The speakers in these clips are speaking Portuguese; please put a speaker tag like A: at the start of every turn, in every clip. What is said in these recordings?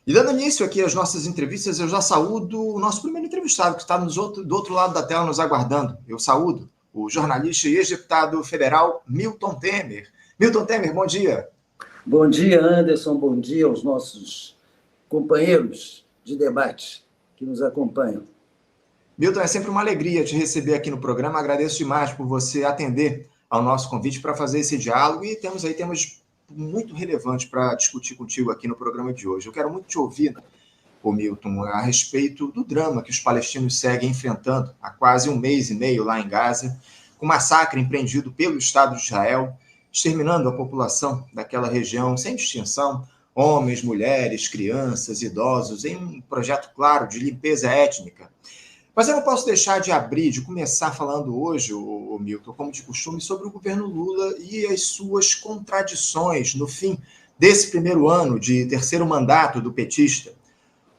A: E dando início aqui às nossas entrevistas, eu já saúdo o nosso primeiro entrevistado, que está do outro lado da tela nos aguardando. Eu saúdo o jornalista e ex-deputado federal Milton Temer. Milton Temer, bom dia.
B: Bom dia, Anderson. Bom dia aos nossos companheiros de debate que nos acompanham.
A: Milton, é sempre uma alegria te receber aqui no programa. Agradeço demais por você atender ao nosso convite para fazer esse diálogo e temos temas muito relevantes para discutir contigo aqui no programa de hoje. Eu quero muito te ouvir, Milton, a respeito do drama que os palestinos seguem enfrentando há quase 1 mês e meio lá em Gaza, com massacre empreendido pelo Estado de Israel, exterminando a população daquela região sem distinção, homens, mulheres, crianças, idosos, em um projeto claro de limpeza étnica. Mas eu não posso deixar de começar falando hoje, Milton, como de costume, sobre o governo Lula e as suas contradições no fim desse primeiro ano de terceiro mandato do petista.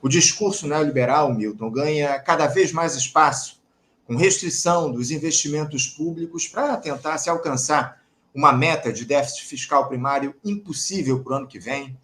A: O discurso neoliberal, Milton, ganha cada vez mais espaço, com restrição dos investimentos públicos para tentar se alcançar uma meta de déficit fiscal primário impossível para o ano que vem,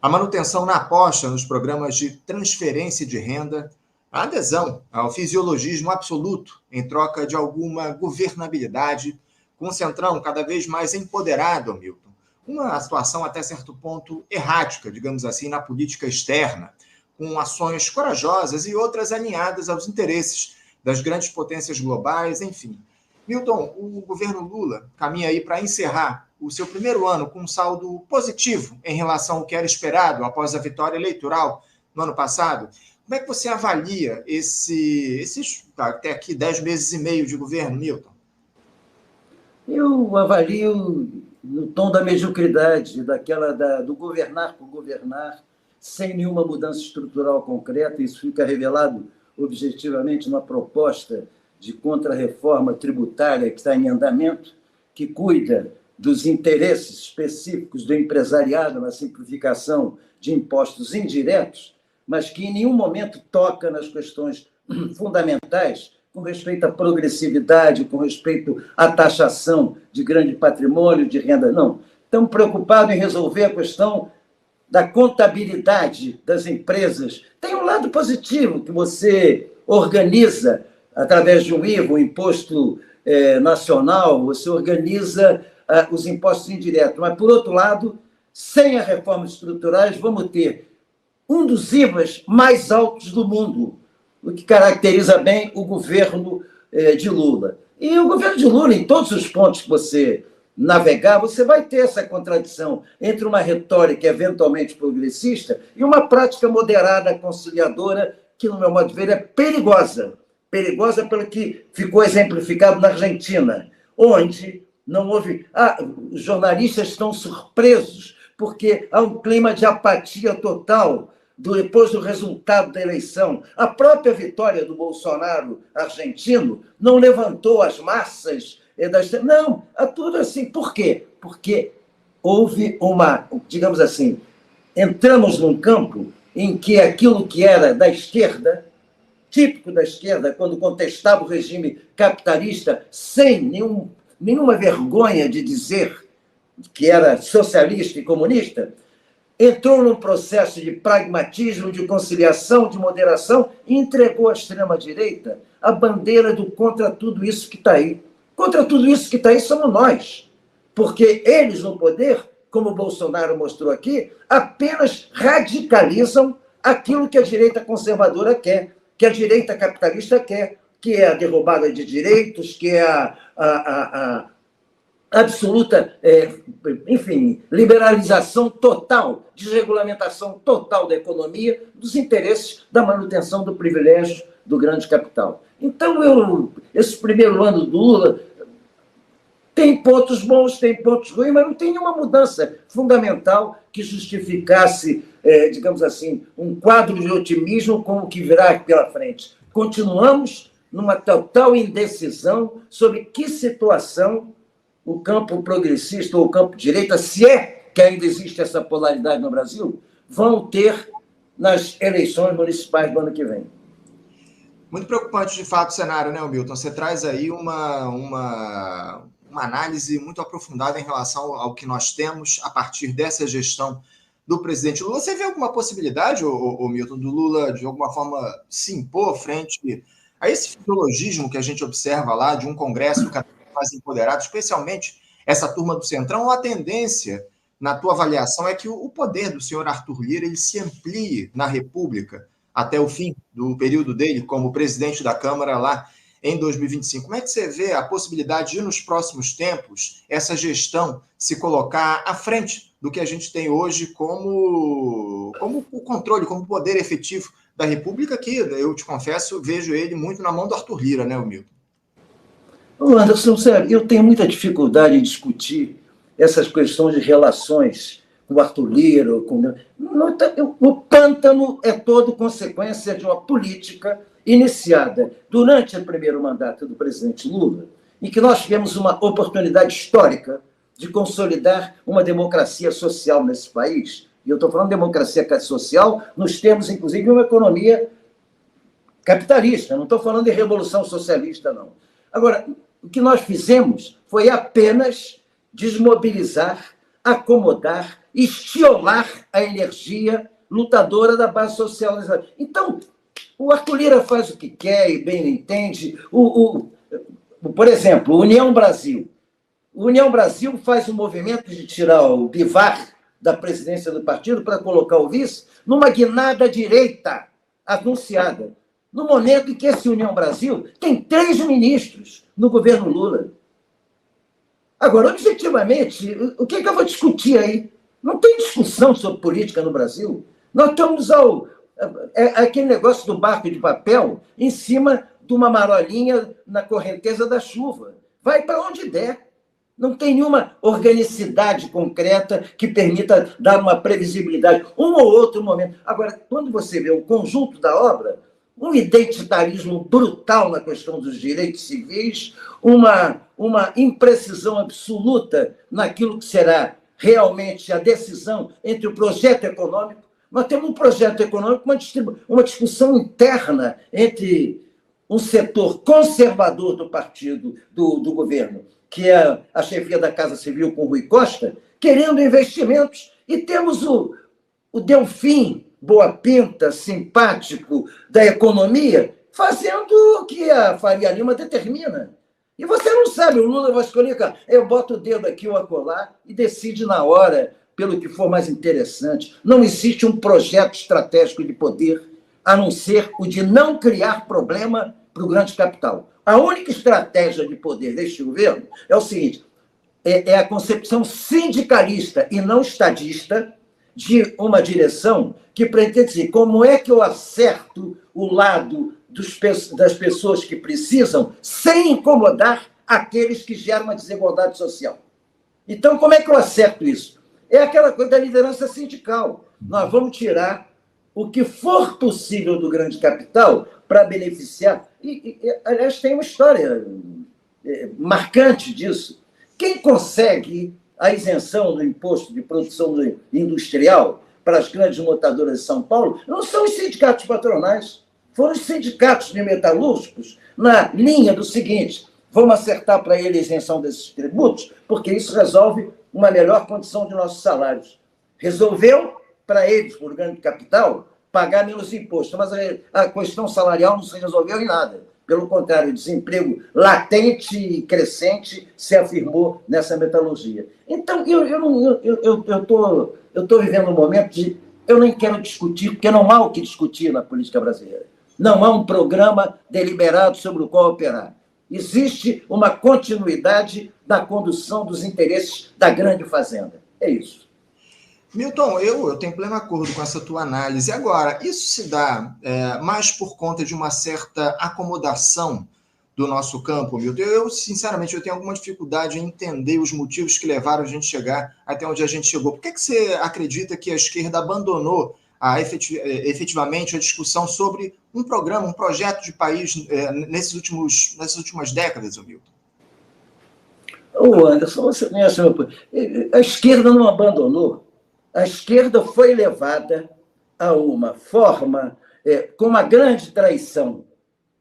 A: a manutenção na aposta nos programas de transferência de renda, a adesão ao fisiologismo absoluto em troca de alguma governabilidade, com o Centrão cada vez mais empoderado, Milton. Uma situação até certo ponto errática, digamos assim, na política externa, com ações corajosas e outras alinhadas aos interesses das grandes potências globais, enfim. Milton, o governo Lula caminha aí para encerrar o seu primeiro ano com um saldo positivo em relação ao que era esperado após a vitória eleitoral no ano passado. Como é que você avalia esses até aqui 10 meses e meio de governo, Milton?
B: Eu avalio no tom da mediocridade, do governar por governar, sem nenhuma mudança estrutural concreta. Isso fica revelado objetivamente na proposta de contra-reforma tributária que está em andamento, que cuida dos interesses específicos do empresariado na simplificação de impostos indiretos, mas que em nenhum momento toca nas questões fundamentais com respeito à progressividade, com respeito à taxação de grande patrimônio, de renda. Não. Estão preocupados em resolver a questão da contabilidade das empresas. Tem um lado positivo, que você organiza, através de um IVA, um imposto nacional, você organiza os impostos indiretos. Mas, por outro lado, sem as reformas estruturais, vamos ter um dos IVAs mais altos do mundo, o que caracteriza bem o governo de Lula. E o governo de Lula, em todos os pontos que você navegar, você vai ter essa contradição entre uma retórica eventualmente progressista e uma prática moderada, conciliadora, que, no meu modo de ver, é perigosa. Perigosa pelo que ficou exemplificado na Argentina, onde não houve... os jornalistas estão surpresos porque há um clima de apatia total depois do resultado da eleição. A própria vitória do Bolsonaro argentino não levantou as massas. Não, é tudo assim. Por quê? Porque houve digamos assim, entramos num campo em que aquilo que era da esquerda, típico da esquerda, quando contestava o regime capitalista, sem nenhuma vergonha de dizer que era socialista e comunista, entrou num processo de pragmatismo, de conciliação, de moderação e entregou à extrema-direita a bandeira do contra tudo isso que está aí. Contra tudo isso que está aí somos nós, porque eles no poder, como o Bolsonaro mostrou aqui, apenas radicalizam aquilo que a direita conservadora quer, que a direita capitalista quer, que é a derrubada de direitos, que é a absoluta, enfim, liberalização total, desregulamentação total da economia, dos interesses da manutenção do privilégio do grande capital. Então, esse primeiro ano do Lula tem pontos bons, tem pontos ruins, mas não tem nenhuma mudança fundamental que justificasse, digamos assim, um quadro de otimismo com o que virá pela frente. Continuamos numa total indecisão sobre que situação o campo progressista ou o campo direita, se é que ainda existe essa polaridade no Brasil, vão ter nas eleições municipais do ano que vem.
A: Muito preocupante, de fato, o cenário, né, Milton? Você traz aí uma análise muito aprofundada em relação ao que nós temos a partir dessa gestão do presidente Lula. Você vê alguma possibilidade, Milton, do Lula, de alguma forma, se impor frente a esse fisiologismo que a gente observa lá, de um Congresso cada vez mais empoderado, especialmente essa turma do Centrão, ou a tendência, na tua avaliação, é que o poder do senhor Arthur Lira ele se amplie na República até o fim do período dele como presidente da Câmara lá em 2025. Como é que você vê a possibilidade de, nos próximos tempos, essa gestão se colocar à frente do que a gente tem hoje como o controle, como poder efetivo da República, que, eu te confesso, vejo ele muito na mão do Arthur Lira, né, Milton?
B: Anderson, sério, eu tenho muita dificuldade em discutir essas questões de relações com o Arthur Lira. O pântano é todo consequência de uma política iniciada durante o primeiro mandato do presidente Lula, em que nós tivemos uma oportunidade histórica de consolidar uma democracia social nesse país. E eu estou falando de democracia social nos termos, inclusive, de uma economia capitalista. Não estou falando de revolução socialista, não. Agora, o que nós fizemos foi apenas desmobilizar, acomodar, estiolar a energia lutadora da base social. Então, o Arthur Lira faz o que quer e bem entende. Por exemplo, União Brasil. O União Brasil faz um movimento de tirar o Bivar da presidência do partido para colocar o vice numa guinada direita anunciada. No momento em que esse União Brasil tem 3 ministros no governo Lula. Agora, objetivamente, o que eu vou discutir aí? Não tem discussão sobre política no Brasil. Nós estamos aquele negócio do barco de papel em cima de uma marolinha na correnteza da chuva. Vai para onde der. Não tem nenhuma organicidade concreta que permita dar uma previsibilidade. Um ou outro momento. Agora, quando você vê o conjunto da obra, um identitarismo brutal na questão dos direitos civis, uma imprecisão absoluta naquilo que será realmente a decisão entre o projeto econômico. Nós temos um projeto econômico, uma discussão interna entre um setor conservador do partido, do governo, que é a chefia da Casa Civil com Rui Costa, querendo investimentos, e temos o Delfim Boa Pinta, simpático da economia, fazendo o que a Faria Lima determina. E você não sabe, o Lula vai escolher, cara, eu boto o dedo aqui ou acolá e decide na hora, pelo que for mais interessante. Não existe um projeto estratégico de poder, a não ser o de não criar problema para o grande capital. A única estratégia de poder deste governo é o seguinte, é a concepção sindicalista e não estadista de uma direção que pretende dizer como é que eu acerto o lado das pessoas que precisam sem incomodar aqueles que geram uma desigualdade social. Então, como é que eu acerto isso? É aquela coisa da liderança sindical. Nós vamos tirar o que for possível do grande capital para beneficiar. Aliás, tem uma história marcante disso. Quem consegue a isenção do imposto de produção industrial para as grandes montadoras de São Paulo não são os sindicatos patronais, foram os sindicatos de metalúrgicos na linha do seguinte: vamos acertar para ele a isenção desses tributos, porque isso resolve uma melhor condição de nossos salários. Resolveu para eles, por grande capital, pagar menos imposto, mas a questão salarial não se resolveu em nada. Pelo contrário, o desemprego latente e crescente se afirmou nessa metalurgia. Então, eu estou vivendo um momento de... Eu nem quero discutir, porque não há o que discutir na política brasileira. Não há um programa deliberado sobre o qual operar. Existe uma continuidade da condução dos interesses da grande fazenda. É isso.
A: Milton, eu tenho pleno acordo com essa tua análise. Agora, isso se dá mais por conta de uma certa acomodação do nosso campo, Milton? Eu, sinceramente, tenho alguma dificuldade em entender os motivos que levaram a gente chegar até onde a gente chegou. Por que você acredita que a esquerda abandonou efetivamente a discussão sobre um programa, um projeto de país nessas últimas décadas, Milton?
B: Ô, Anderson, você conhece a esquerda não abandonou. A esquerda foi levada a uma forma, com uma grande traição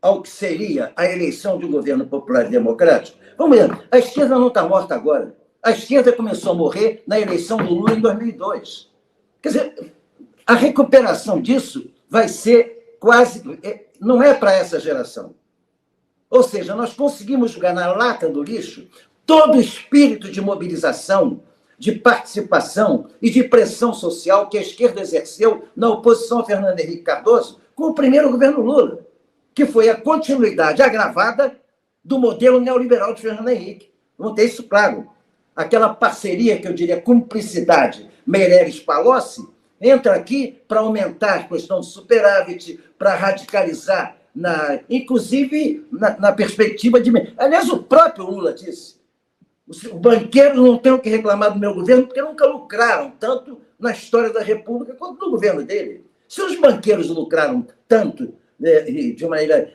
B: ao que seria a eleição de um governo popular e democrático. Vamos ver, a esquerda não está morta agora. A esquerda começou a morrer na eleição do Lula em 2002. Quer dizer, a recuperação disso vai ser quase... Não é para essa geração. Ou seja, nós conseguimos jogar na lata do lixo todo o espírito de mobilização, de participação e de pressão social que a esquerda exerceu na oposição a Fernando Henrique Cardoso com o primeiro governo Lula, que foi a continuidade agravada do modelo neoliberal de Fernando Henrique. Vamos ter isso claro. Aquela parceria, que eu diria cumplicidade, Meirelles-Palocci, entra aqui para aumentar a questão do superávit, para radicalizar, inclusive na perspectiva de... Aliás, o próprio Lula disse, os banqueiros não têm o que reclamar do meu governo porque nunca lucraram tanto na história da República quanto no governo dele. Se os banqueiros lucraram tanto, de uma maneira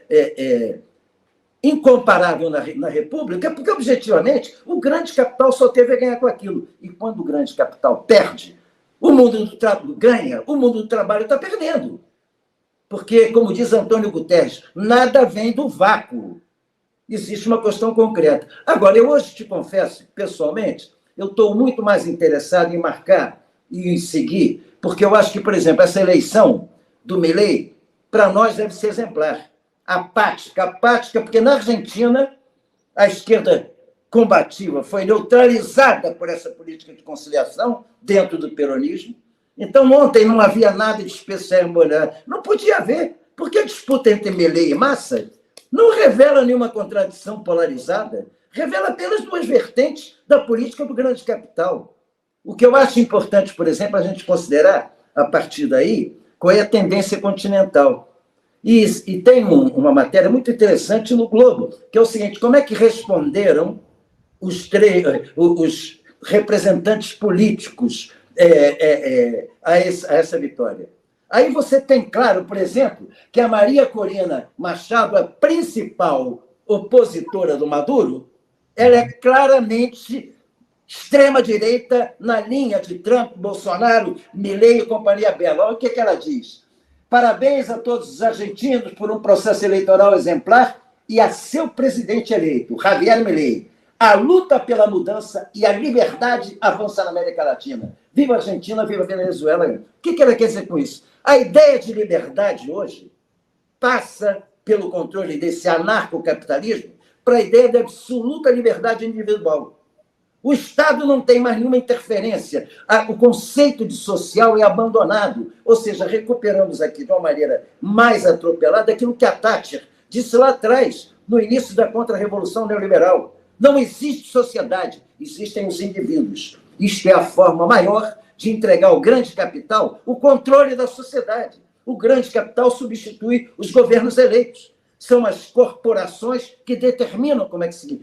B: incomparável na República, é porque, objetivamente, o grande capital só teve a ganhar com aquilo. E quando o grande capital perde, o mundo do trabalho ganha, o mundo do trabalho está perdendo. Porque, como diz Antônio Guterres, nada vem do vácuo. Existe uma questão concreta. Agora, eu hoje te confesso, pessoalmente, eu estou muito mais interessado em marcar e em seguir, porque eu acho que, por exemplo, essa eleição do Milei, para nós, deve ser exemplar. Apática, porque na Argentina a esquerda combativa foi neutralizada por essa política de conciliação dentro do peronismo. Então, ontem não havia nada de especial em Bolívia. Não podia haver, porque a disputa entre Milei e Massa não revela nenhuma contradição polarizada, revela apenas duas vertentes da política do grande capital. O que eu acho importante, por exemplo, a gente considerar, a partir daí, qual é a tendência continental. E tem uma matéria muito interessante no Globo, que é o seguinte: como é que responderam os representantes políticos a essa vitória? Aí você tem claro, por exemplo, que a Maria Corina Machado, a principal opositora do Maduro, ela é claramente extrema-direita na linha de Trump, Bolsonaro, Milei e companhia bela. Olha o que ela diz. Parabéns a todos os argentinos por um processo eleitoral exemplar e a seu presidente eleito, Javier Milei. A luta pela mudança e a liberdade avança na América Latina. Viva a Argentina, viva a Venezuela. O que ela quer dizer com isso? A ideia de liberdade hoje passa pelo controle desse anarcocapitalismo para a ideia de absoluta liberdade individual. O Estado não tem mais nenhuma interferência. O conceito de social é abandonado. Ou seja, recuperamos aqui, de uma maneira mais atropelada, aquilo que a Thatcher disse lá atrás, no início da contra-revolução neoliberal. Não existe sociedade, existem os indivíduos. Isto é a forma maior de entregar ao grande capital o controle da sociedade. O grande capital substitui os governos eleitos. São as corporações que determinam como é que se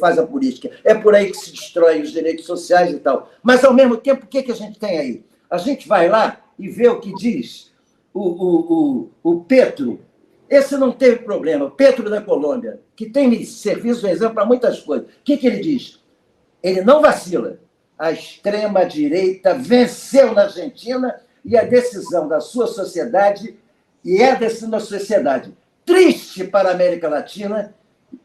B: faz a política. É por aí que se destroem os direitos sociais e tal. Mas, ao mesmo tempo, o que a gente tem aí? A gente vai lá e vê o que diz o Petro. Esse não teve problema. O Petro da Colômbia, que tem serviço de exemplo para muitas coisas. O que ele diz? Ele não vacila. A extrema-direita venceu na Argentina e a decisão da sua sociedade, e é a decisão da sociedade triste para a América Latina,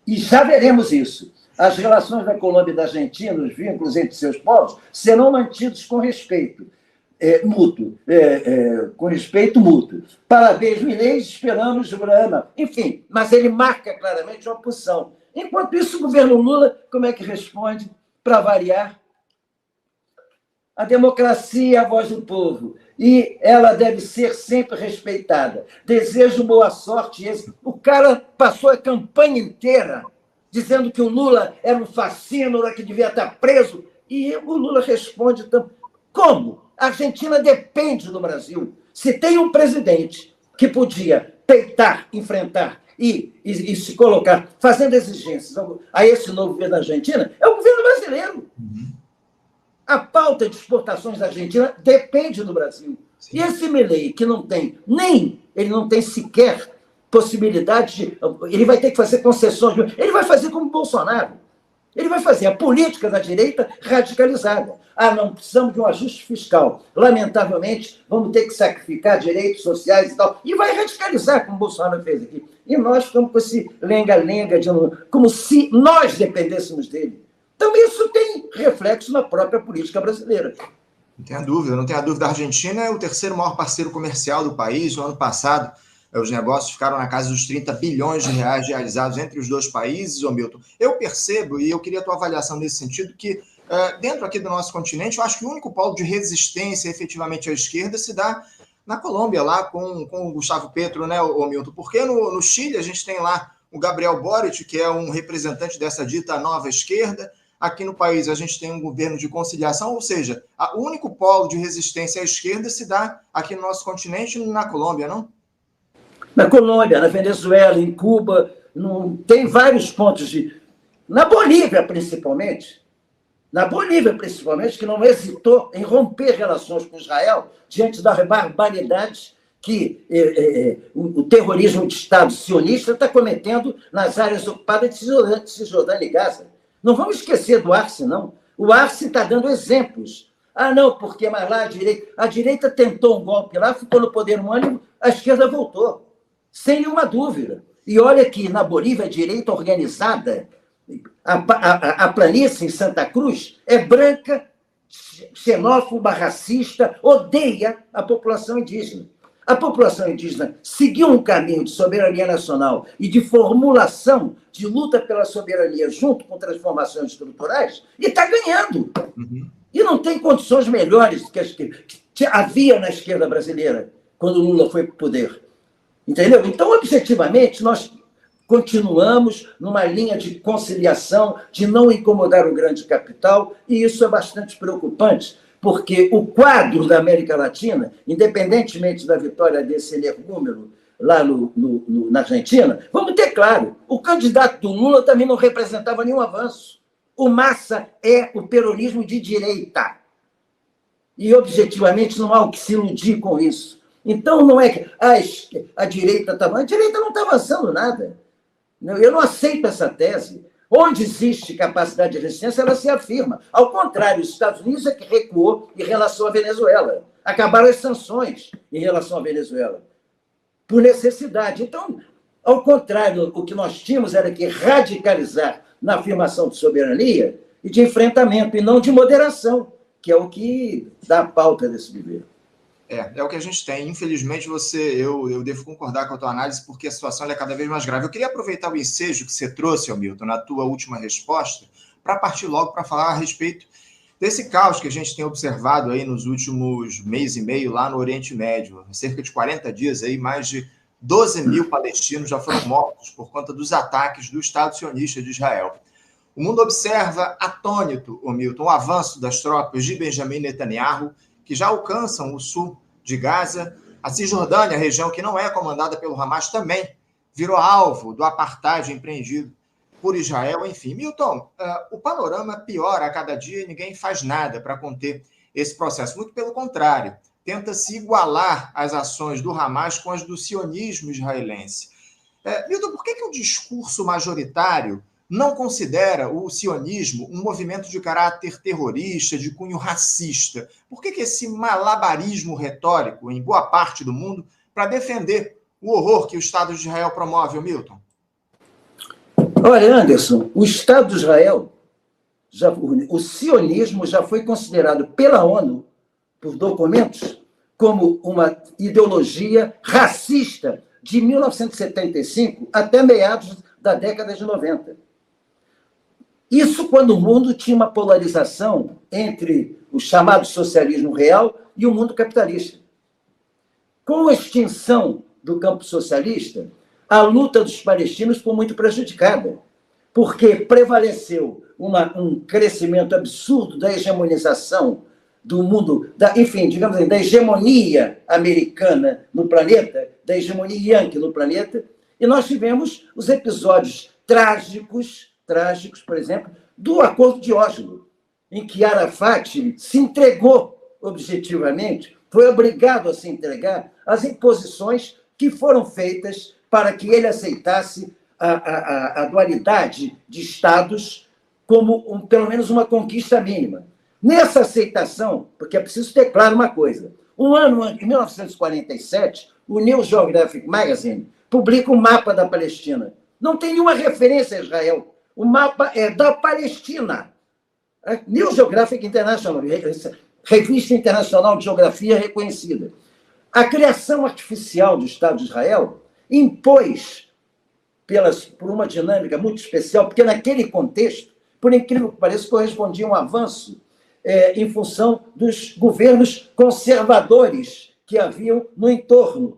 B: e já veremos isso. As relações da Colômbia e da Argentina, os vínculos entre seus povos, serão mantidos com respeito mútuo. Com respeito mútuo. Parabéns, Milei, esperamos Brana. Enfim, mas ele marca claramente uma posição. Enquanto isso, o governo Lula, como é que responde? Para variar, a democracia é a voz do povo e ela deve ser sempre respeitada. Desejo boa sorte. O cara passou a campanha inteira dizendo que o Lula era um fascínora, que devia estar preso, e o Lula responde: como? A Argentina depende do Brasil. Se tem um presidente que podia peitar, enfrentar e se colocar fazendo exigências a esse novo governo da Argentina, é o governo brasileiro. A pauta de exportações da Argentina depende do Brasil. Sim. E esse Milei, que ele não tem sequer possibilidade de... Ele vai ter que fazer concessões. Ele vai fazer como Bolsonaro. Ele vai fazer a política da direita radicalizada. Não precisamos de um ajuste fiscal. Lamentavelmente, vamos ter que sacrificar direitos sociais e tal. E vai radicalizar, como o Bolsonaro fez aqui. E nós ficamos com esse lenga-lenga, como se nós dependêssemos dele. Então, isso tem reflexo na própria política brasileira.
A: Não tenha dúvida, não tenha dúvida. A Argentina é o terceiro maior parceiro comercial do país. No ano passado, os negócios ficaram na casa dos 30 bilhões de reais realizados entre os dois países, ô Milton. Eu percebo, e eu queria a tua avaliação nesse sentido, que dentro aqui do nosso continente, eu acho que o único polo de resistência efetivamente à esquerda se dá na Colômbia, lá com o Gustavo Petro, né, ô Milton? Porque no Chile a gente tem lá o Gabriel Boric, que é um representante dessa dita nova esquerda. Aqui no país a gente tem um governo de conciliação, ou seja, o único polo de resistência à esquerda se dá aqui no nosso continente, na Colômbia, não?
B: Na Colômbia, na Venezuela, em Cuba, tem vários pontos de... Na Bolívia, principalmente, que não hesitou em romper relações com Israel diante das barbaridades que o terrorismo de Estado sionista está cometendo nas áreas ocupadas de Cisjordânia e Gaza. Não vamos esquecer do Arce, não. O Arce está dando exemplos. Ah, não, porque mas lá a direita tentou um golpe lá, ficou no poder um ano, a esquerda voltou. Sem nenhuma dúvida. E olha que na Bolívia, a direita organizada, a planície em Santa Cruz é branca, xenófoba, racista, odeia a população indígena. A população indígena seguiu um caminho de soberania nacional e de formulação de luta pela soberania junto com transformações estruturais e está ganhando. Uhum. E não tem condições melhores que havia na esquerda brasileira quando Lula foi para o poder. Entendeu? Então, objetivamente, nós continuamos numa linha de conciliação, de não incomodar o grande capital, e isso é bastante preocupante, porque o quadro da América Latina, independentemente da vitória desse energúmeno lá na Argentina, vamos ter claro, o candidato do Lula também não representava nenhum avanço. O Massa é o peronismo de direita. E, objetivamente, não há o que se iludir com isso. Então, não é que a direita está... A direita não está avançando nada. Eu não aceito essa tese. Onde existe capacidade de resistência, ela se afirma. Ao contrário, os Estados Unidos é que recuou em relação à Venezuela. Acabaram as sanções em relação à Venezuela, por necessidade. Então, ao contrário, o que nós tínhamos era que radicalizar na afirmação de soberania e de enfrentamento, e não de moderação, que é o que dá a pauta desse governo.
A: É o que a gente tem. Infelizmente, eu devo concordar com a tua análise, porque a situação é cada vez mais grave. Eu queria aproveitar o ensejo que você trouxe, Milton, na tua última resposta, para partir logo para falar a respeito desse caos que a gente tem observado aí nos últimos mês e meio lá no Oriente Médio. Há cerca de 40 dias, aí, mais de 12 mil palestinos já foram mortos por conta dos ataques do Estado sionista de Israel. O mundo observa atônito, Milton, o avanço das tropas de Benjamin Netanyahu, que já alcançam o sul de Gaza. A Cisjordânia, a região que não é comandada pelo Hamas, também virou alvo do apartheid empreendido por Israel. Enfim, Milton, o panorama piora a cada dia e ninguém faz nada para conter esse processo. Muito pelo contrário, tenta-se igualar as ações do Hamas com as do sionismo israelense. Milton, por que o discurso majoritário não considera o sionismo um movimento de caráter terrorista, de cunho racista? Por que esse malabarismo retórico em boa parte do mundo para defender o horror que o Estado de Israel promove, Milton?
B: Olha, Anderson, o Estado de Israel, o sionismo já foi considerado pela ONU, por documentos, como uma ideologia racista de 1975 até meados da década de 90. Isso quando o mundo tinha uma polarização entre o chamado socialismo real e o mundo capitalista. Com a extinção do campo socialista, a luta dos palestinos foi muito prejudicada, porque prevaleceu um crescimento absurdo da hegemonização do mundo, enfim, digamos assim, da hegemonia americana no planeta, da hegemonia yankee no planeta, e nós tivemos os episódios trágicos, por exemplo, do Acordo de Oslo, em que Arafat se entregou objetivamente, foi obrigado a se entregar às imposições que foram feitas para que ele aceitasse a dualidade de Estados como pelo menos uma conquista mínima. Nessa aceitação, porque é preciso ter claro uma coisa, em 1947, o New Geographic Magazine publica um mapa da Palestina. Não tem nenhuma referência a Israel. O mapa é da Palestina. New Geographic International, revista internacional de geografia reconhecida. A criação artificial do Estado de Israel impôs, por uma dinâmica muito especial, porque naquele contexto, por incrível que pareça, correspondia a um avanço em função dos governos conservadores que haviam no entorno.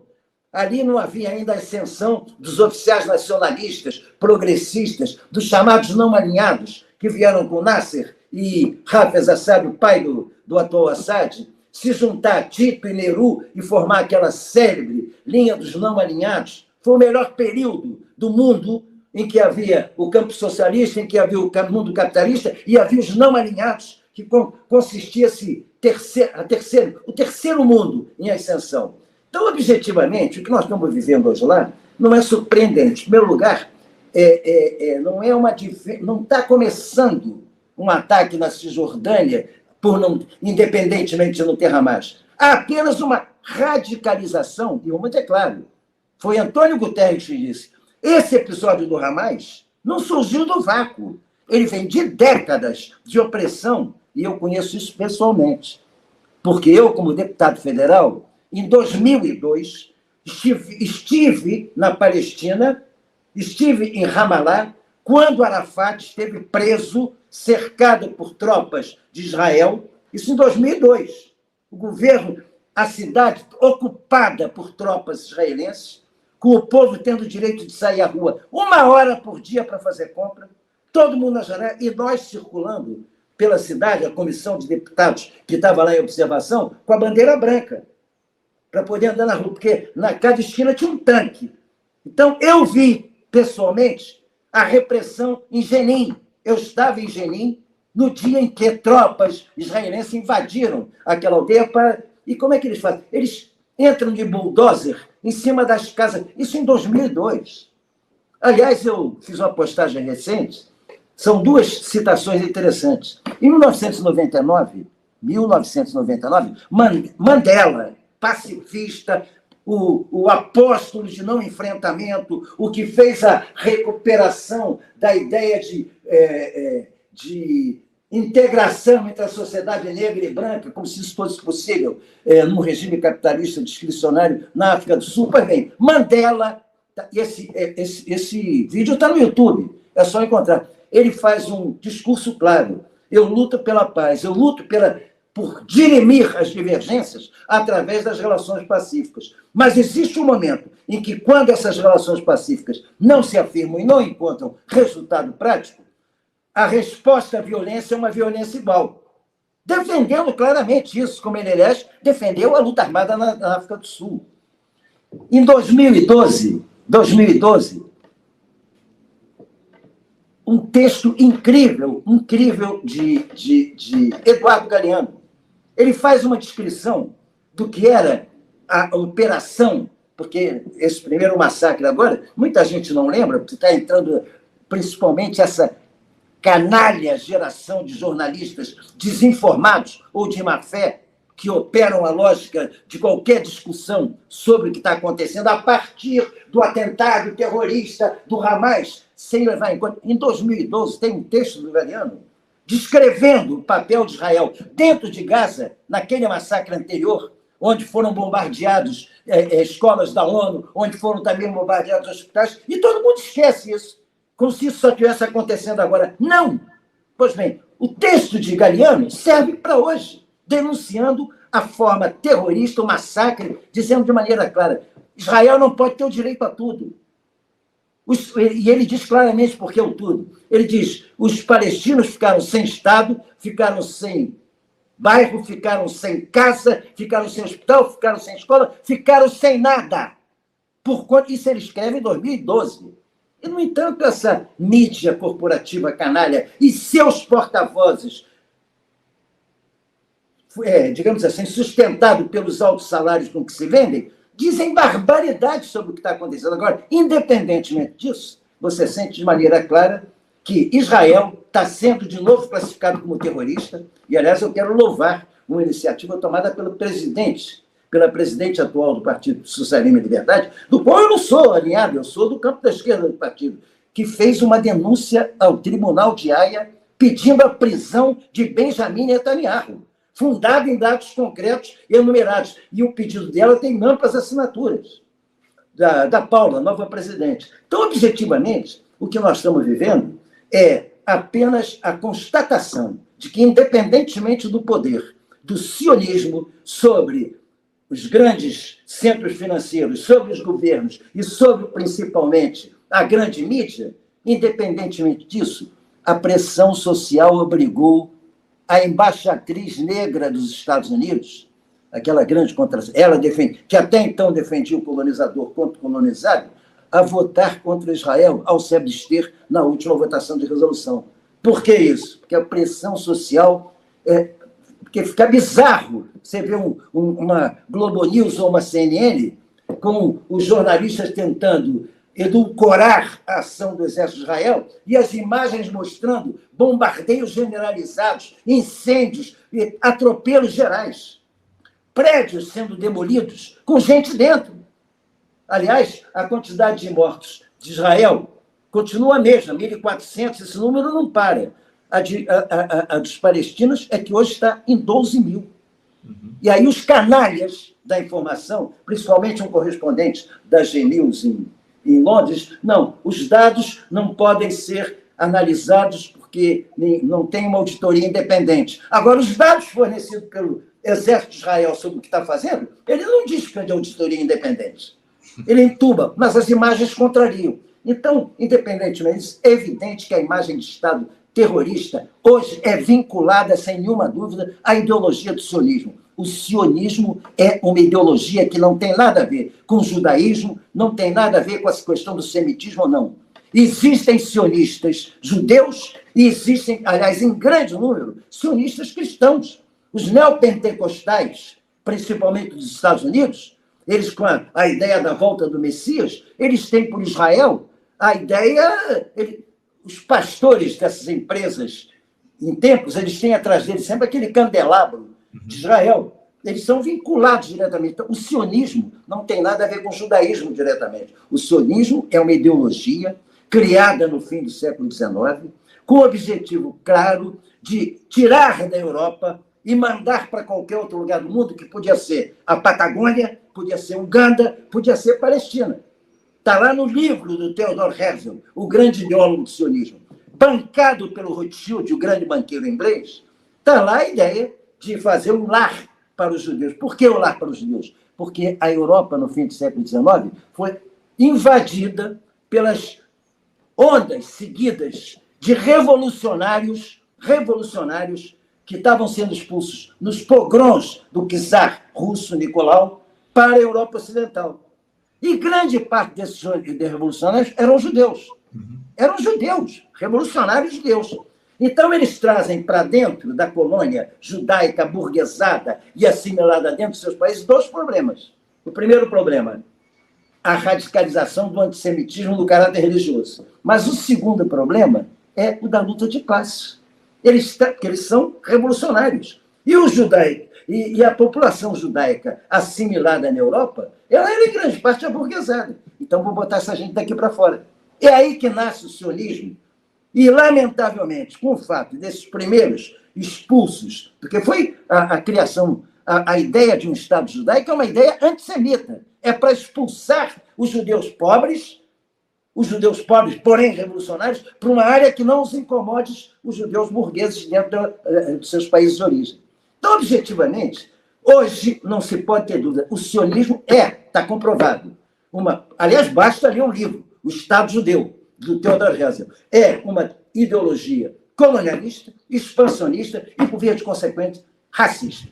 B: Ali não havia ainda a ascensão dos oficiais nacionalistas, progressistas, dos chamados não alinhados, que vieram com Nasser e Hafez Assad, o pai do atual Assad, se juntar a Tito e Nehru e formar aquela célebre linha dos não alinhados. Foi o melhor período do mundo em que havia o campo socialista, em que havia o mundo capitalista e havia os não alinhados, que consistia-se o terceiro mundo em ascensão. Então, objetivamente, o que nós estamos vivendo hoje lá não é surpreendente. Em primeiro lugar, não está começando um ataque na Cisjordânia, independentemente de não ter Hamas. Há apenas uma radicalização, e vamos ter claro, foi Antônio Guterres que disse, esse episódio do Hamas não surgiu do vácuo, ele vem de décadas de opressão, e eu conheço isso pessoalmente, porque eu, como deputado federal, em 2002, estive na Palestina, estive em Ramallah, quando Arafat esteve preso, cercado por tropas de Israel, isso em 2002. O governo, a cidade ocupada por tropas israelenses, com o povo tendo o direito de sair à rua 1 hora por dia para fazer compra, todo mundo na janela, e nós circulando pela cidade, a comissão de deputados que estava lá em observação, com a bandeira branca, para poder andar na rua, porque na cada esquina tinha um tanque. Então, eu vi, pessoalmente, a repressão em Jenin. Eu estava em Jenin no dia em que tropas israelenses invadiram aquela aldeia. E como é que eles fazem? Eles entram de bulldozer em cima das casas. Isso em 2002. Aliás, eu fiz uma postagem recente, são 2 citações interessantes. Em 1999, Mandela, pacifista, o apóstolo de não enfrentamento, o que fez a recuperação da ideia de integração entre a sociedade negra e branca, como se isso fosse possível num regime capitalista discricionário na África do Sul. Pois bem, Mandela, esse vídeo está no YouTube, é só encontrar. Ele faz um discurso claro. Eu luto pela paz, eu luto por dirimir as divergências através das relações pacíficas. Mas existe um momento em que, quando essas relações pacíficas não se afirmam e não encontram resultado prático, a resposta à violência é uma violência igual. Defendendo claramente isso, como ele, aliás, defendeu a luta armada na África do Sul. Em 2012, um texto incrível de Eduardo Galeano. Ele faz uma descrição do que era a operação, porque esse primeiro massacre agora, muita gente não lembra, porque está entrando principalmente essa canalha geração de jornalistas desinformados ou de má fé, que operam a lógica de qualquer discussão sobre o que está acontecendo a partir do atentado terrorista do Hamas, sem levar em conta. Em 2012, tem um texto do Galeano descrevendo o papel de Israel dentro de Gaza, naquele massacre anterior, onde foram bombardeados escolas da ONU, onde foram também bombardeados hospitais, e todo mundo esquece isso, como se isso só estivesse acontecendo agora. Não! Pois bem, o texto de Galeano serve para hoje, denunciando a forma terrorista, o massacre, dizendo de maneira clara, Israel não pode ter o direito a tudo. E ele diz claramente por que o tudo. Ele diz, os palestinos ficaram sem Estado, ficaram sem bairro, ficaram sem casa, ficaram sem hospital, ficaram sem escola, ficaram sem nada. Isso ele escreve em 2012. E, no entanto, essa mídia corporativa canalha e seus porta-vozes, digamos assim, sustentado pelos altos salários com que se vendem, dizem barbaridades sobre o que está acontecendo. Agora, independentemente disso, você sente de maneira clara que Israel está sendo de novo classificado como terrorista, e, aliás, eu quero louvar uma iniciativa tomada pela presidente atual do Partido Socialismo e Liberdade, do qual eu não sou alinhado, eu sou do campo da esquerda do partido, que fez uma denúncia ao Tribunal de Haia pedindo a prisão de Benjamin Netanyahu. fundada em dados concretos e enumerados. E o pedido dela tem amplas assinaturas, da Paula, nova presidente. Então, objetivamente, o que nós estamos vivendo é apenas a constatação de que, independentemente do poder do sionismo sobre os grandes centros financeiros, sobre os governos e sobre, principalmente, a grande mídia, independentemente disso, a pressão social obrigou a embaixatriz negra dos Estados Unidos, aquela grande ela que até então defendia o colonizador contra o colonizado, a votar contra Israel ao se abster na última votação de resolução. Por que isso? Porque a pressão social porque fica bizarro você ver uma Globo News ou uma CNN com os jornalistas tentando edulcorar a ação do Exército de Israel e as imagens mostrando bombardeios generalizados, incêndios e atropelos gerais. Prédios sendo demolidos com gente dentro. Aliás, a quantidade de mortos de Israel continua a mesma, 1.400, esse número não para. A dos palestinos é que hoje está em 12 mil. E aí os canalhas da informação, principalmente um correspondente da G-News em Londres, não, os dados não podem ser analisados porque não tem uma auditoria independente. Agora, os dados fornecidos pelo Exército de Israel sobre o que está fazendo, ele não diz que é de auditoria independente. Ele entuba, mas as imagens contrariam. Então, independentemente disso, é evidente que a imagem de Estado terrorista hoje é vinculada, sem nenhuma dúvida, à ideologia do sionismo. O sionismo é uma ideologia que não tem nada a ver com o judaísmo, não tem nada a ver com essa questão do semitismo ou não. Existem sionistas judeus e existem, aliás, em grande número, sionistas cristãos. Os neopentecostais, principalmente dos Estados Unidos, eles com a ideia da volta do Messias, eles têm por Israel a ideia... Os pastores dessas empresas, em tempos, eles têm atrás deles sempre aquele candelabro de Israel. Eles são vinculados diretamente. Então, o sionismo não tem nada a ver com o judaísmo diretamente. O sionismo é uma ideologia criada no fim do século XIX, com o objetivo claro de tirar da Europa e mandar para qualquer outro lugar do mundo, que podia ser a Patagônia, podia ser Uganda, podia ser Palestina. Está lá no livro do Theodor Herzl, o grande ideólogo do sionismo. Bancado pelo Rothschild, o grande banqueiro inglês, está lá a ideia de fazer um lar para os judeus. Por que o lar para os judeus? Porque a Europa, no fim do século XIX, foi invadida pelas ondas seguidas de revolucionários que estavam sendo expulsos nos pogroms do czar russo Nicolau para a Europa Ocidental. E grande parte desses revolucionários eram judeus. Eram judeus, revolucionários judeus. Então, eles trazem para dentro da colônia judaica burguesada e assimilada dentro dos seus países 2 problemas. O primeiro problema, a radicalização do antissemitismo do caráter religioso. Mas o segundo problema é o da luta de classes. Porque eles são revolucionários. E o judaico e a população judaica assimilada na Europa, ela era em grande parte aburguesada. Então, vou botar essa gente daqui para fora. É aí que nasce o sionismo. E, lamentavelmente, com o fato desses primeiros expulsos, porque foi a criação, a ideia de um Estado judaico é uma ideia antissemita. É para expulsar os judeus pobres, porém revolucionários, para uma área que não os incomode os judeus burgueses dentro dos seus países de origem. Então, objetivamente, hoje não se pode ter dúvida, o sionismo está comprovado. Aliás, basta ler um livro, O Estado Judeu, do Theodor Herzl. É uma ideologia colonialista, expansionista e, por via de consequência, racista.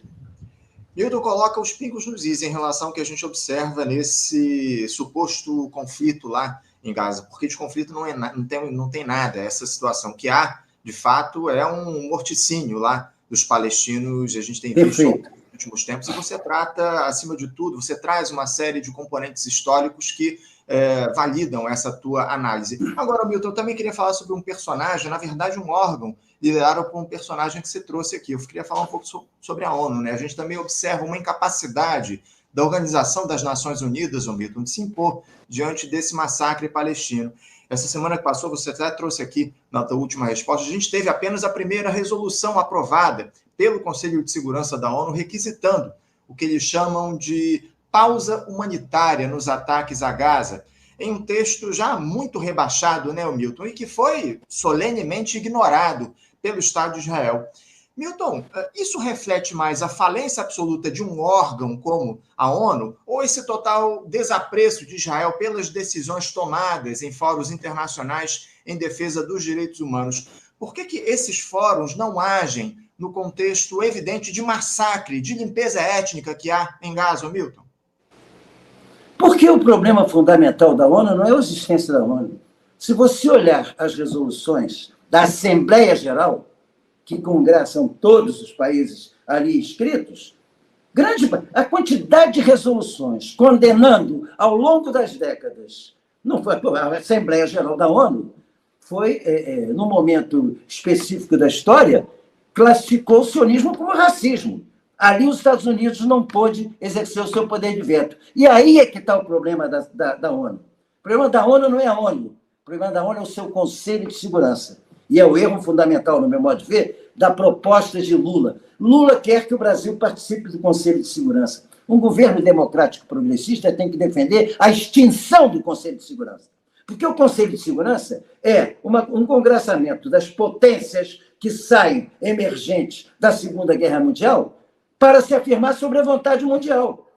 A: Milton coloca os pingos nos is em relação ao que a gente observa nesse suposto conflito lá em Gaza, porque de conflito não tem nada. Essa situação que há, de fato, é um morticínio lá dos palestinos, a gente tem visto nos últimos tempos, e você trata, acima de tudo, você traz uma série de componentes históricos que validam essa tua análise. Agora, Milton, eu também queria falar sobre um personagem, na verdade, um órgão liderado por um personagem que você trouxe aqui. Eu queria falar um pouco sobre a ONU, né? A gente também observa uma incapacidade da Organização das Nações Unidas, Milton, de se impor diante desse massacre palestino. Essa semana que passou, você até trouxe aqui na tua última resposta, a gente teve apenas a primeira resolução aprovada pelo Conselho de Segurança da ONU, requisitando o que eles chamam de pausa humanitária nos ataques a Gaza, em um texto já muito rebaixado, né, Milton, e que foi solenemente ignorado pelo Estado de Israel. Milton, isso reflete mais a falência absoluta de um órgão como a ONU ou esse total desapreço de Israel pelas decisões tomadas em fóruns internacionais em defesa dos direitos humanos? Por que esses fóruns não agem no contexto evidente de massacre, de limpeza étnica que há em Gaza, Milton?
B: Porque o problema fundamental da ONU não é a existência da ONU. Se você olhar as resoluções da Assembleia Geral, que congressam todos os países ali inscritos, a quantidade de resoluções condenando ao longo das décadas, não foi a Assembleia Geral da ONU, foi, num momento específico da história, classificou o sionismo como racismo. Ali os Estados Unidos não pôde exercer o seu poder de veto. E aí é que está o problema da ONU. O problema da ONU não é a ONU. O problema da ONU é o seu Conselho de Segurança. E é o erro fundamental, no meu modo de ver, da proposta de Lula. Lula quer que o Brasil participe do Conselho de Segurança. Um governo democrático progressista tem que defender a extinção do Conselho de Segurança. Porque o Conselho de Segurança é um congressamento das potências que saem emergentes da Segunda Guerra Mundial para se afirmar sobre a vontade mundial.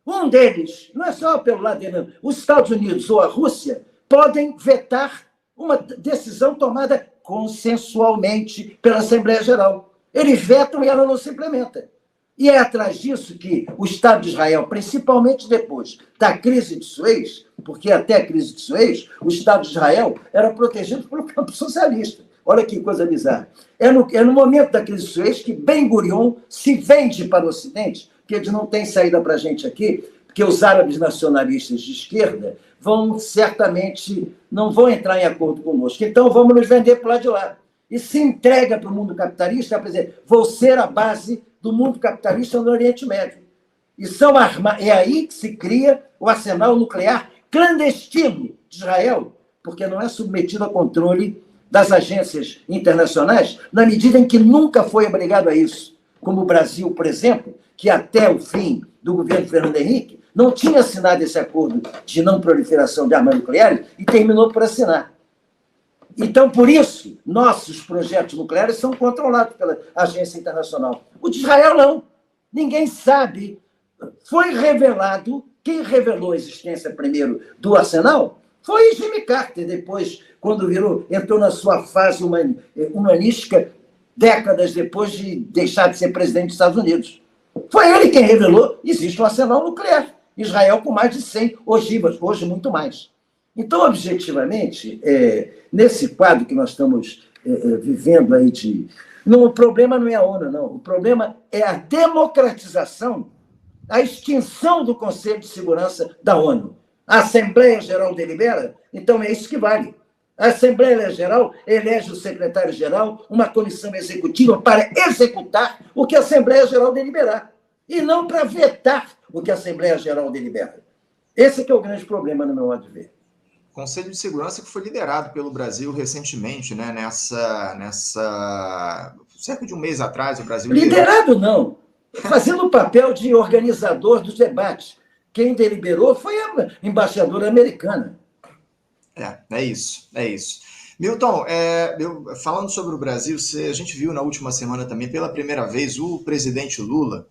B: Um deles, não é só pelo lado dele, os Estados Unidos ou a Rússia podem vetar uma decisão tomada consensualmente pela Assembleia Geral. Eles vetam e ela não se implementa. E é atrás disso que o Estado de Israel, principalmente depois da crise de Suez, porque até a crise de Suez, o Estado de Israel era protegido pelo campo socialista. Olha que coisa bizarra. É no momento da crise de Suez que Ben-Gurion se vende para o Ocidente, que eles não têm saída para a gente aqui, porque os árabes nacionalistas de esquerda certamente não vão entrar em acordo conosco. Então, vamos nos vender para o lado de lá. E se entrega para o mundo capitalista, para dizer, vou ser a base do mundo capitalista no Oriente Médio. É aí que se cria o arsenal nuclear clandestino de Israel, porque não é submetido a controle das agências internacionais, na medida em que nunca foi obrigado a isso. Como o Brasil, por exemplo, que até o fim do governo Fernando Henrique não tinha assinado esse acordo de não proliferação de armas nucleares e terminou por assinar. Então, por isso, nossos projetos nucleares são controlados pela agência internacional. O de Israel, não. Ninguém sabe. Foi revelado, quem revelou a existência primeiro do arsenal foi Jimmy Carter, depois, quando entrou na sua fase humanística, décadas depois de deixar de ser presidente dos Estados Unidos. Foi ele quem revelou, existe um arsenal nuclear. Israel com mais de 100 ogivas, hoje muito mais. Então, objetivamente, nesse quadro que nós estamos vivendo aí o problema não é a ONU, não. O problema é a democratização, a extinção do Conselho de Segurança da ONU. A Assembleia Geral delibera, então é isso que vale. A Assembleia Geral elege o secretário-geral, uma comissão executiva para executar o que a Assembleia Geral deliberar, e não para vetar o que a Assembleia Geral delibera. Esse é que é o grande problema, no meu modo de ver.
A: Conselho de Segurança que foi liderado pelo Brasil recentemente, né? Cerca de um mês atrás, o Brasil...
B: Liderado, não. Fazendo o papel de organizador dos debates. Quem deliberou foi a embaixadora americana.
A: É isso. Milton, falando sobre o Brasil, a gente viu na última semana também, pela primeira vez, o presidente Lula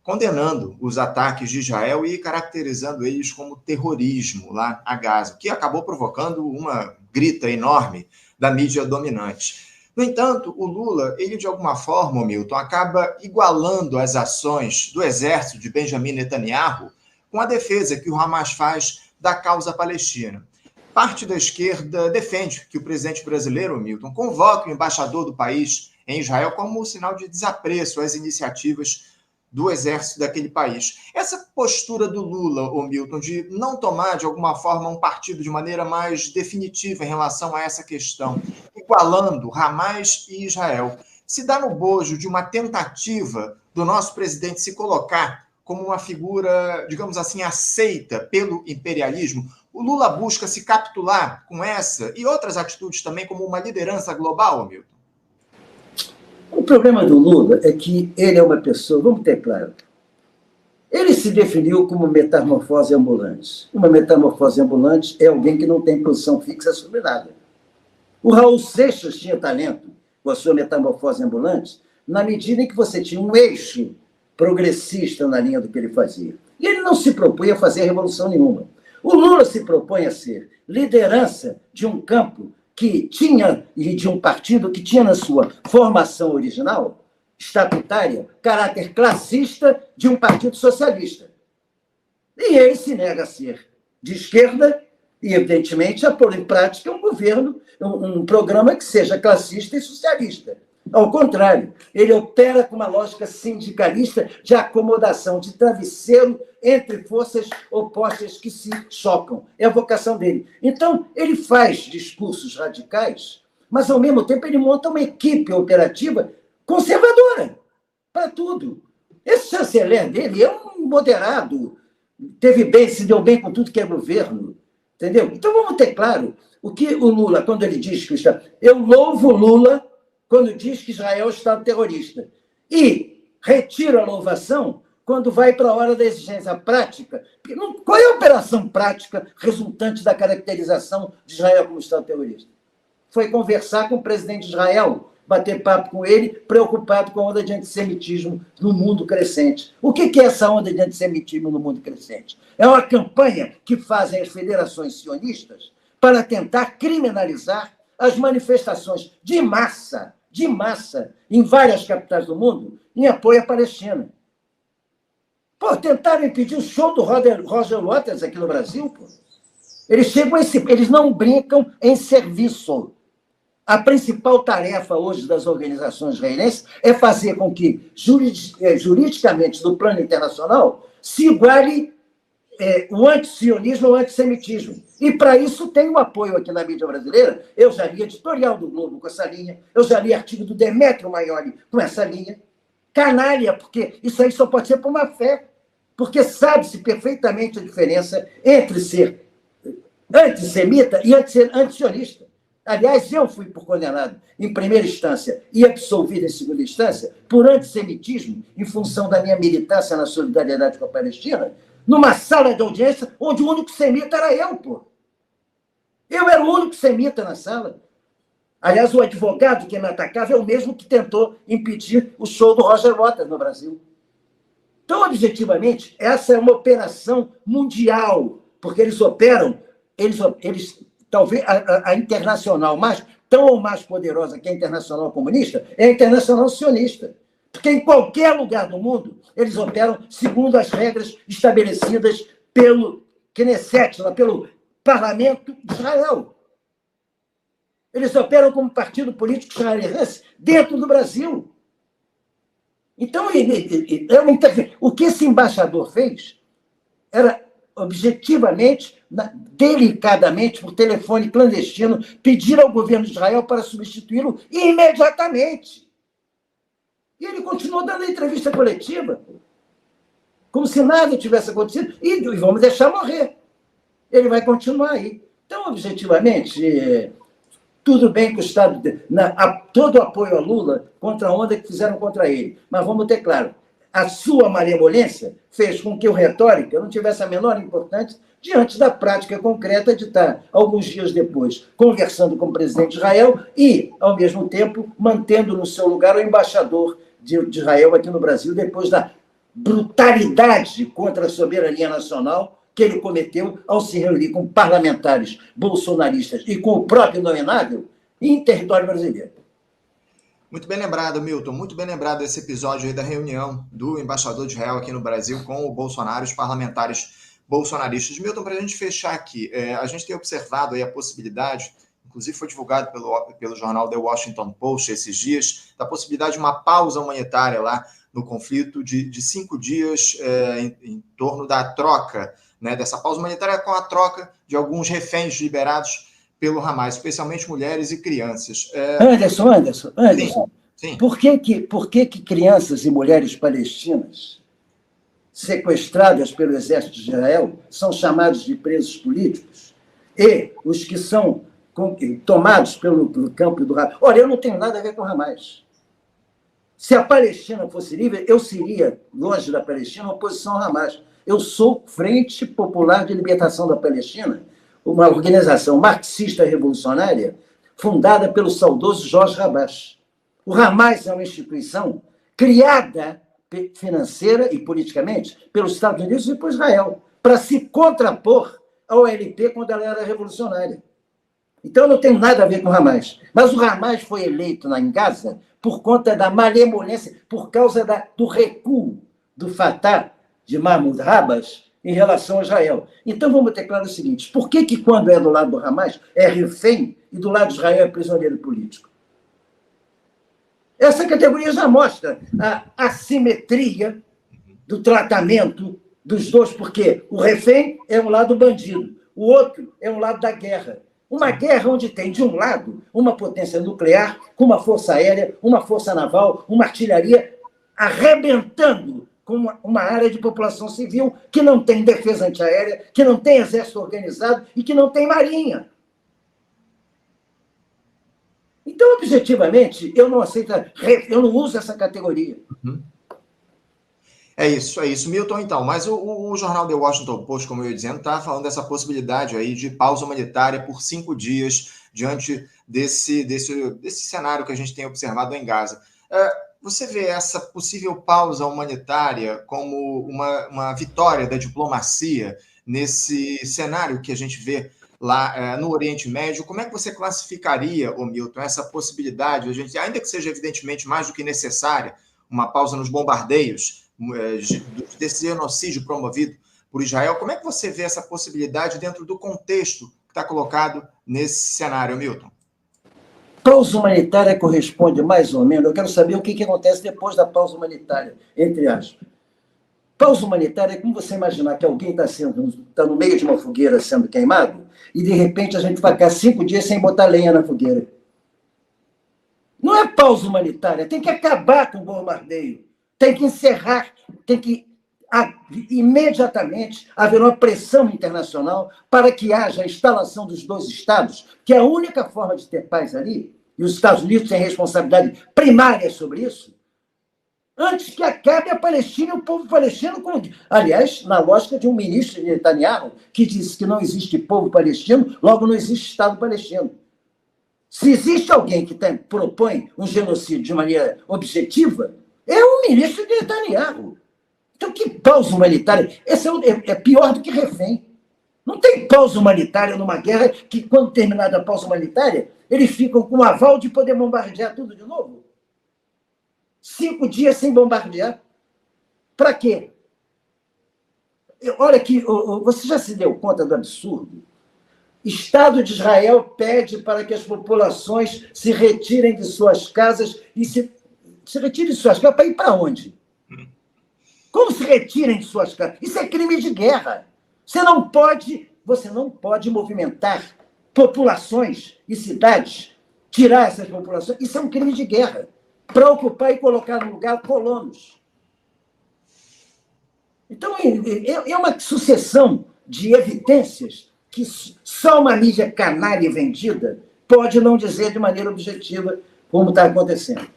A: condenando os ataques de Israel e caracterizando eles como terrorismo lá a Gaza, o que acabou provocando uma grita enorme da mídia dominante. No entanto, o Lula, ele de alguma forma, Milton, acaba igualando as ações do exército de Benjamin Netanyahu com a defesa que o Hamas faz da causa palestina. Parte da esquerda defende que o presidente brasileiro, Milton, convoque o embaixador do país em Israel como sinal de desapreço às iniciativas do exército daquele país. Essa postura do Lula, Milton, de não tomar, de alguma forma, um partido de maneira mais definitiva em relação a essa questão, igualando Hamas e Israel, se dá no bojo de uma tentativa do nosso presidente se colocar como uma figura, digamos assim, aceita pelo imperialismo? O Lula busca se capitular com essa e outras atitudes também como uma liderança global, Milton?
B: O problema do Lula é que ele é uma pessoa, vamos ter claro, ele se definiu como metamorfose ambulante. Uma metamorfose ambulante é alguém que não tem posição fixa sobre nada. O Raul Seixas tinha talento com a sua metamorfose ambulante na medida em que você tinha um eixo progressista na linha do que ele fazia. E ele não se propunha a fazer revolução nenhuma. O Lula se propõe a ser liderança de um campo que tinha, e de um partido que tinha na sua formação original, estatutária, caráter classista de um partido socialista. E ele se nega a ser de esquerda e, evidentemente, a pôr em prática um governo, um programa que seja classista e socialista. Ao contrário, ele opera com uma lógica sindicalista de acomodação, de travesseiro entre forças opostas que se chocam. É a vocação dele. Então, ele faz discursos radicais, mas, ao mesmo tempo, ele monta uma equipe operativa conservadora para tudo. Esse chanceler dele é um moderado, se deu bem com tudo que é governo. Entendeu? Então, vamos ter claro o que o Lula, quando ele diz que eu louvo o Lula quando diz que Israel é um Estado terrorista. E retiro a louvação quando vai para a hora da exigência prática. Qual é a operação prática resultante da caracterização de Israel como Estado terrorista? Foi conversar com o presidente de Israel, bater papo com ele, preocupado com a onda de antissemitismo no mundo crescente. O que é essa onda de antissemitismo no mundo crescente? É uma campanha que fazem as federações sionistas para tentar criminalizar as manifestações de massa, em várias capitais do mundo, em apoio à Palestina. Pô, tentaram impedir o show do Roger Waters aqui no Brasil, pô. Eles não brincam em serviço. A principal tarefa hoje das organizações israelenses é fazer com que, juridicamente, no plano internacional, se iguale o antisionismo ao antissemitismo. E, para isso, tem o apoio aqui na mídia brasileira. Eu já li editorial do Globo com essa linha, eu já li artigo do Demétrio Maioli com essa linha. Canalha, porque isso aí só pode ser por má fé, porque sabe-se perfeitamente a diferença entre ser antissemita e ser antisionista. Aliás, eu fui condenado em primeira instância e absolvido em segunda instância por antissemitismo, em função da minha militância na solidariedade com a Palestina, numa sala de audiência onde o único semita era eu, pô. Eu era o único semita na sala. Aliás, o advogado que me atacava é o mesmo que tentou impedir o show do Roger Waters no Brasil. Então, objetivamente, essa é uma operação mundial, porque eles operam, talvez a internacional tão ou mais poderosa que a internacional comunista é a internacional sionista. Porque em qualquer lugar do mundo, eles operam segundo as regras estabelecidas pelo Knesset, pelo Parlamento de Israel. Eles operam como partido político israelense dentro do Brasil. Então, o que esse embaixador fez era, objetivamente, delicadamente, por telefone clandestino, pedir ao governo de Israel para substituí-lo imediatamente. E ele continuou dando a entrevista coletiva, como se nada tivesse acontecido, e vamos deixar morrer. Ele vai continuar aí. Então, objetivamente, tudo bem que o Estado... todo o apoio a Lula contra a onda que fizeram contra ele. Mas vamos ter claro, a sua malemolência fez com que o retórica não tivesse a menor importância diante da prática concreta de estar, alguns dias depois, conversando com o presidente de Israel e, ao mesmo tempo, mantendo no seu lugar o embaixador de Israel aqui no Brasil, depois da brutalidade contra a soberania nacional que ele cometeu ao se reunir com parlamentares bolsonaristas e com o próprio nominável em território brasileiro.
A: Muito bem lembrado, Milton. Muito bem lembrado esse episódio aí da reunião do embaixador de Israel aqui no Brasil com o Bolsonaro e os parlamentares bolsonaristas. Milton, para a gente fechar aqui, a gente tem observado aí a possibilidade, inclusive foi divulgado pelo jornal The Washington Post esses dias, da possibilidade de uma pausa humanitária lá no conflito de 5 dias em torno da troca, né, dessa pausa humanitária com a troca de alguns reféns liberados pelo Hamas, especialmente mulheres e crianças.
B: Anderson,
A: sim.
B: Por que crianças e mulheres palestinas sequestradas pelo exército de Israel são chamados de presos políticos e os que são tomados pelo campo do Hamas? Olha, eu não tenho nada a ver com o Hamas. Se a Palestina fosse livre, eu seria, longe da Palestina, oposição a Hamas. Eu sou Frente Popular de Libertação da Palestina, uma organização marxista revolucionária fundada pelo saudoso Jorge Habash. O Hamas é uma instituição criada financeira e politicamente pelos Estados Unidos e por Israel, para se contrapor à OLP quando ela era revolucionária. Então, não tem nada a ver com o Hamas. Mas o Hamas foi eleito em Gaza por conta da malemolência, por causa do recuo do Fatah, de Mahmoud Abbas, em relação a Israel. Então, vamos ter claro o seguinte: por que quando é do lado do Hamas, é refém, e do lado de Israel é prisioneiro político? Essa categoria já mostra a assimetria do tratamento dos dois, porque o refém é um lado bandido, o outro é um lado da guerra. Uma guerra onde tem, de um lado, uma potência nuclear, com uma força aérea, uma força naval, uma artilharia, arrebentando com uma área de população civil que não tem defesa antiaérea, que não tem exército organizado e que não tem marinha. Então, objetivamente, eu não aceito, eu não uso essa categoria.
A: Uhum. É isso. Milton, então, mas o jornal The Washington Post, como eu ia dizendo, está falando dessa possibilidade aí de pausa humanitária por 5 dias diante desse cenário que a gente tem observado em Gaza. Você vê essa possível pausa humanitária como uma vitória da diplomacia nesse cenário que a gente vê lá no Oriente Médio? Como é que você classificaria, Milton, essa possibilidade, ainda que seja evidentemente mais do que necessária, uma pausa nos bombardeios, desse genocídio promovido por Israel? Como é que você vê essa possibilidade dentro do contexto que está colocado nesse cenário, Milton?
B: Pausa humanitária corresponde mais ou menos... Eu quero saber o que acontece depois da pausa humanitária, entre aspas. Pausa humanitária é como você imaginar que alguém está no meio de uma fogueira sendo queimado e, de repente, a gente vai ficar 5 dias sem botar lenha na fogueira. Não é pausa humanitária, tem que acabar com o bombardeio. Tem que encerrar, tem que imediatamente haver uma pressão internacional para que haja a instalação dos 2 estados, que é a única forma de ter paz ali, e os Estados Unidos têm responsabilidade primária sobre isso, antes que acabe a Palestina e o povo palestino. Aliás, na lógica de um ministro de Netanyahu, que disse que não existe povo palestino, logo não existe Estado palestino. Se existe alguém que propõe um genocídio de maneira objetiva, é o ministro de Netanyahu. Então, que pausa humanitária? Esse é pior do que refém. Não tem pausa humanitária numa guerra que, quando terminada a pausa humanitária, eles ficam com o aval de poder bombardear tudo de novo. 5 dias sem bombardear. Para quê? Olha aqui, você já se deu conta do absurdo? Estado de Israel pede para que as populações se retirem de suas casas e se retirem de suas casas para ir para onde? Como se retirem de suas casas? Isso é crime de guerra. Você não pode movimentar populações e cidades, tirar essas populações. Isso é um crime de guerra, para ocupar e colocar no lugar colonos. Então, é uma sucessão de evidências que só uma mídia canalha e vendida pode não dizer de maneira objetiva como está acontecendo.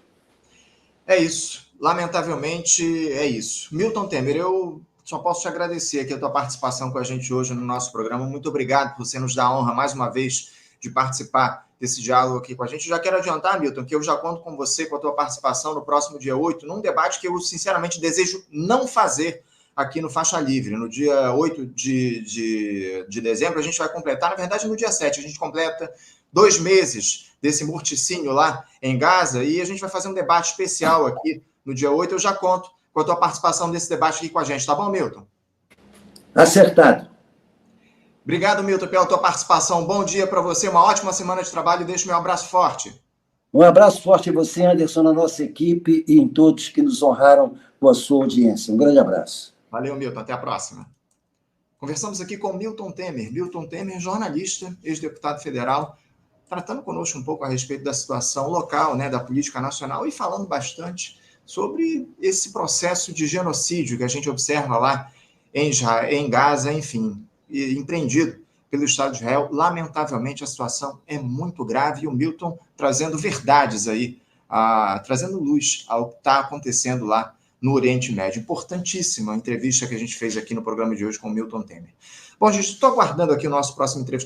A: É isso. Lamentavelmente, é isso. Milton Temer, eu só posso te agradecer aqui a tua participação com a gente hoje no nosso programa. Muito obrigado por você nos dar a honra, mais uma vez, de participar desse diálogo aqui com a gente. Eu já quero adiantar, Milton, que eu já conto com você, com a tua participação no próximo dia 8, num debate que eu, sinceramente, desejo não fazer aqui no Faixa Livre. No dia 8 de dezembro, a gente vai completar, na verdade, no dia 7, a gente completa 2 meses desse morticínio lá em Gaza, e a gente vai fazer um debate especial aqui no dia 8. Eu já conto com a tua participação nesse debate aqui com a gente, tá bom, Milton?
B: Acertado.
A: Obrigado, Milton, pela tua participação. Bom dia para você, uma ótima semana de trabalho e deixo meu abraço forte.
B: Um abraço forte em você, Anderson, na nossa equipe e em todos que nos honraram com a sua audiência. Um grande abraço.
A: Valeu, Milton. Até a próxima. Conversamos aqui com Milton Temer. Milton Temer, jornalista, ex-deputado federal, tratando conosco um pouco a respeito da situação local, né, da política nacional, e falando bastante sobre esse processo de genocídio que a gente observa lá em Gaza, enfim, empreendido pelo Estado de Israel. Lamentavelmente, a situação é muito grave, e o Milton trazendo verdades aí trazendo luz ao que está acontecendo lá no Oriente Médio. Importantíssima a entrevista que a gente fez aqui no programa de hoje com o Milton Temer. Bom, gente, estou aguardando aqui o nosso próximo entrevistado.